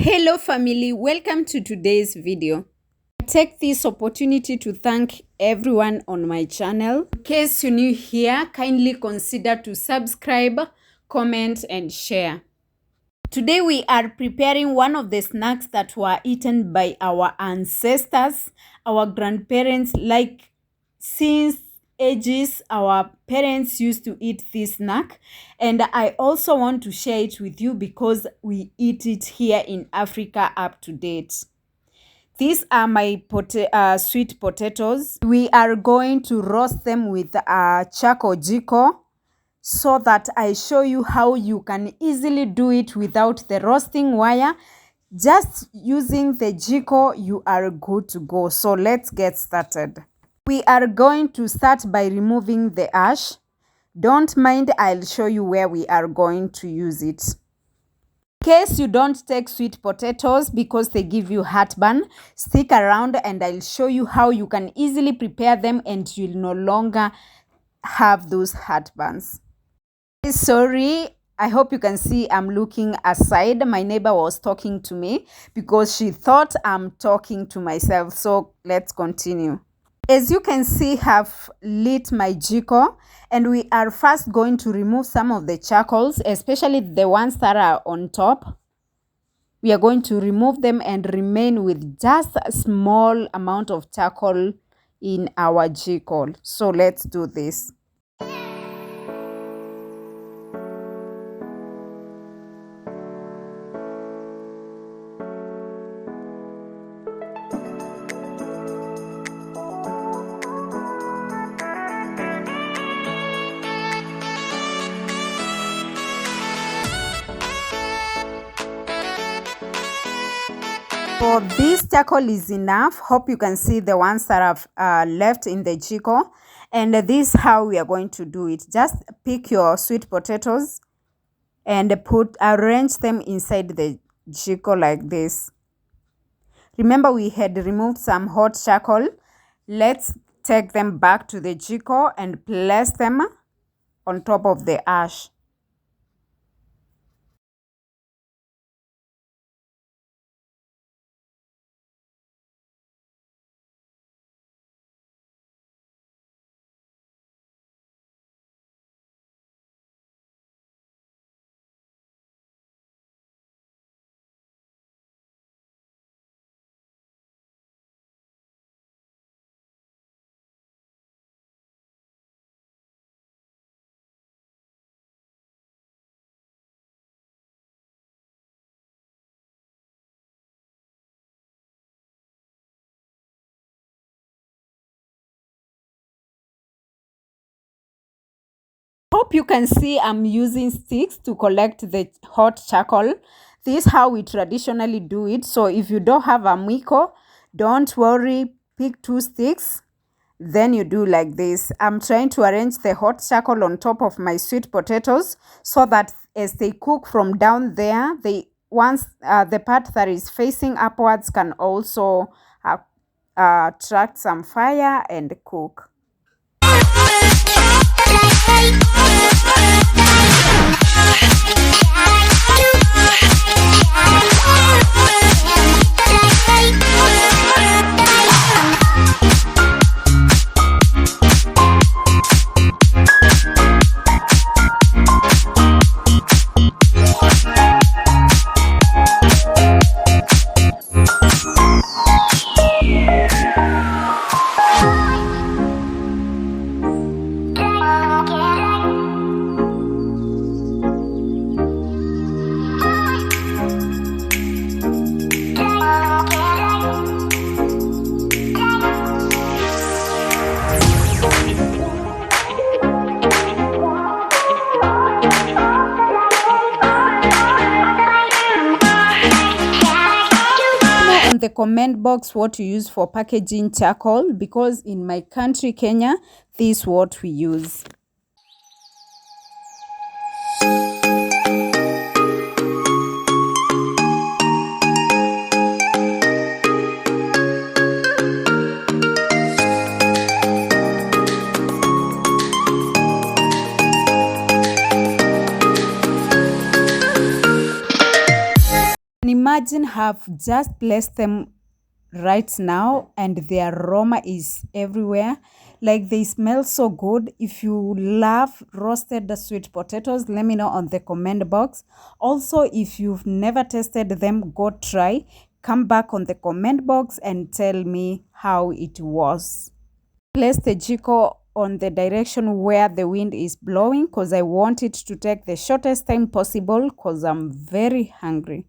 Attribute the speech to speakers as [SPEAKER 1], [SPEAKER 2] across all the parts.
[SPEAKER 1] Hello family, welcome to today's video. I take this opportunity to thank everyone on my channel. In case you're new here, kindly consider to subscribe, comment and share. Today we are preparing one of the snacks that were eaten by our ancestors, our grandparents, like since ages our parents used to eat this snack, and I also want to share it with you because we eat it here in Africa up to date. These are my sweet potatoes. We are going to roast them with charcoal jiko so that I show you how you can easily do it without the roasting wire. Just using the jiko, you are good to go. So let's get started. We are going to start by removing the ash. Don't mind, I'll show you where we are going to use it. In case you don't take sweet potatoes because they give you heartburn, stick around and I'll show you how you can easily prepare them and you'll no longer have those heartburns. Sorry, I hope you can see I'm looking aside. My neighbor was talking to me because she thought I'm talking to myself. So let's continue. As you can see, have lit my jiko and we are first going to remove some of the charcoals, especially the ones that are on top. We are going to remove them and remain with just a small amount of charcoal in our jiko. So let's do this. So this charcoal is enough. Hope you can see the ones that have left in the jiko. And this is how we are going to do it. Just pick your sweet potatoes and arrange them inside the jiko like this. Remember we had removed some hot charcoal. Let's take them back to the jiko and place them on top of the ash. Hope you can see I'm using sticks to collect the hot charcoal. This is how we traditionally do it. So if you don't have a mwiko, don't worry, pick 2 sticks. Then you do like this. I'm trying to arrange the hot charcoal on top of my sweet potatoes so that as they cook from down there, once the part that is facing upwards can also attract some fire and cook. The comment box what you use for packaging charcoal, because in my country Kenya this is what we use. Imagine have just placed them right now, and the aroma is everywhere. Like, they smell so good. If you love roasted sweet potatoes, let me know on the comment box. Also, if you've never tasted them, go try. Come back on the comment box and tell me how it was. Place the jiko on the direction where the wind is blowing, because I want it to take the shortest time possible, because I'm very hungry.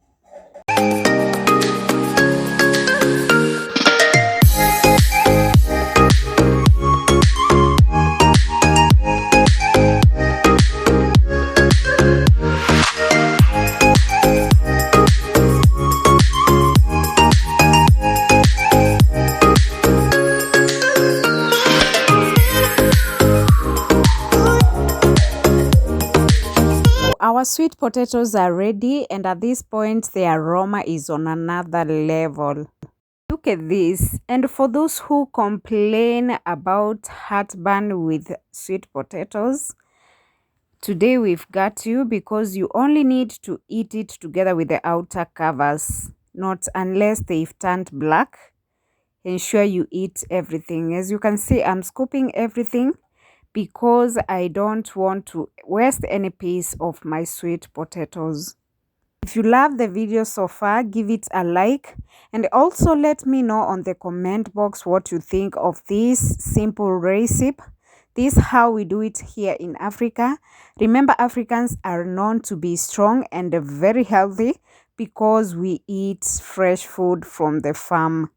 [SPEAKER 1] Our sweet potatoes are ready, and at this point the aroma is on another level. Look at this. And for those who complain about heartburn with sweet potatoes, today we've got you, because you only need to eat it together with the outer covers, not unless they've turned black. Ensure you eat everything. As you can see, I'm scooping everything, because I don't want to waste any piece of my sweet potatoes. If you love the video so far, give it a like, and also let me know on the comment box what you think of this simple recipe. This is how we do it here in Africa. Remember, Africans are known to be strong and very healthy, because we eat fresh food from the farm.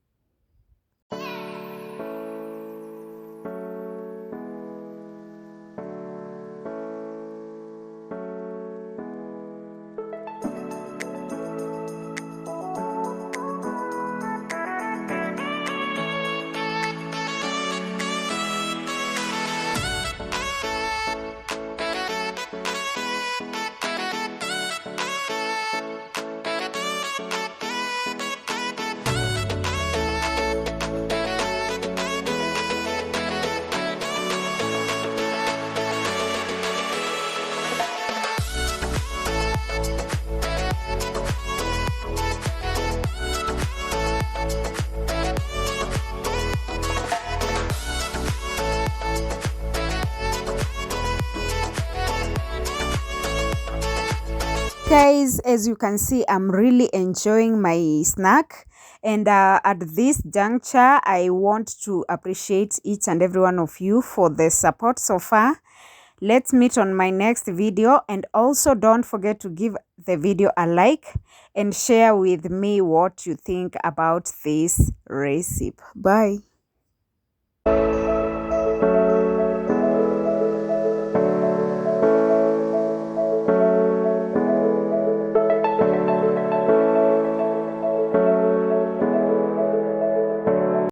[SPEAKER 1] Guys, as you can see, I'm really enjoying my snack, and at this juncture I want to appreciate each and every one of you for the support so far. Let's meet on my next video, and also don't forget to give the video a like and share with me what you think about this recipe. Bye.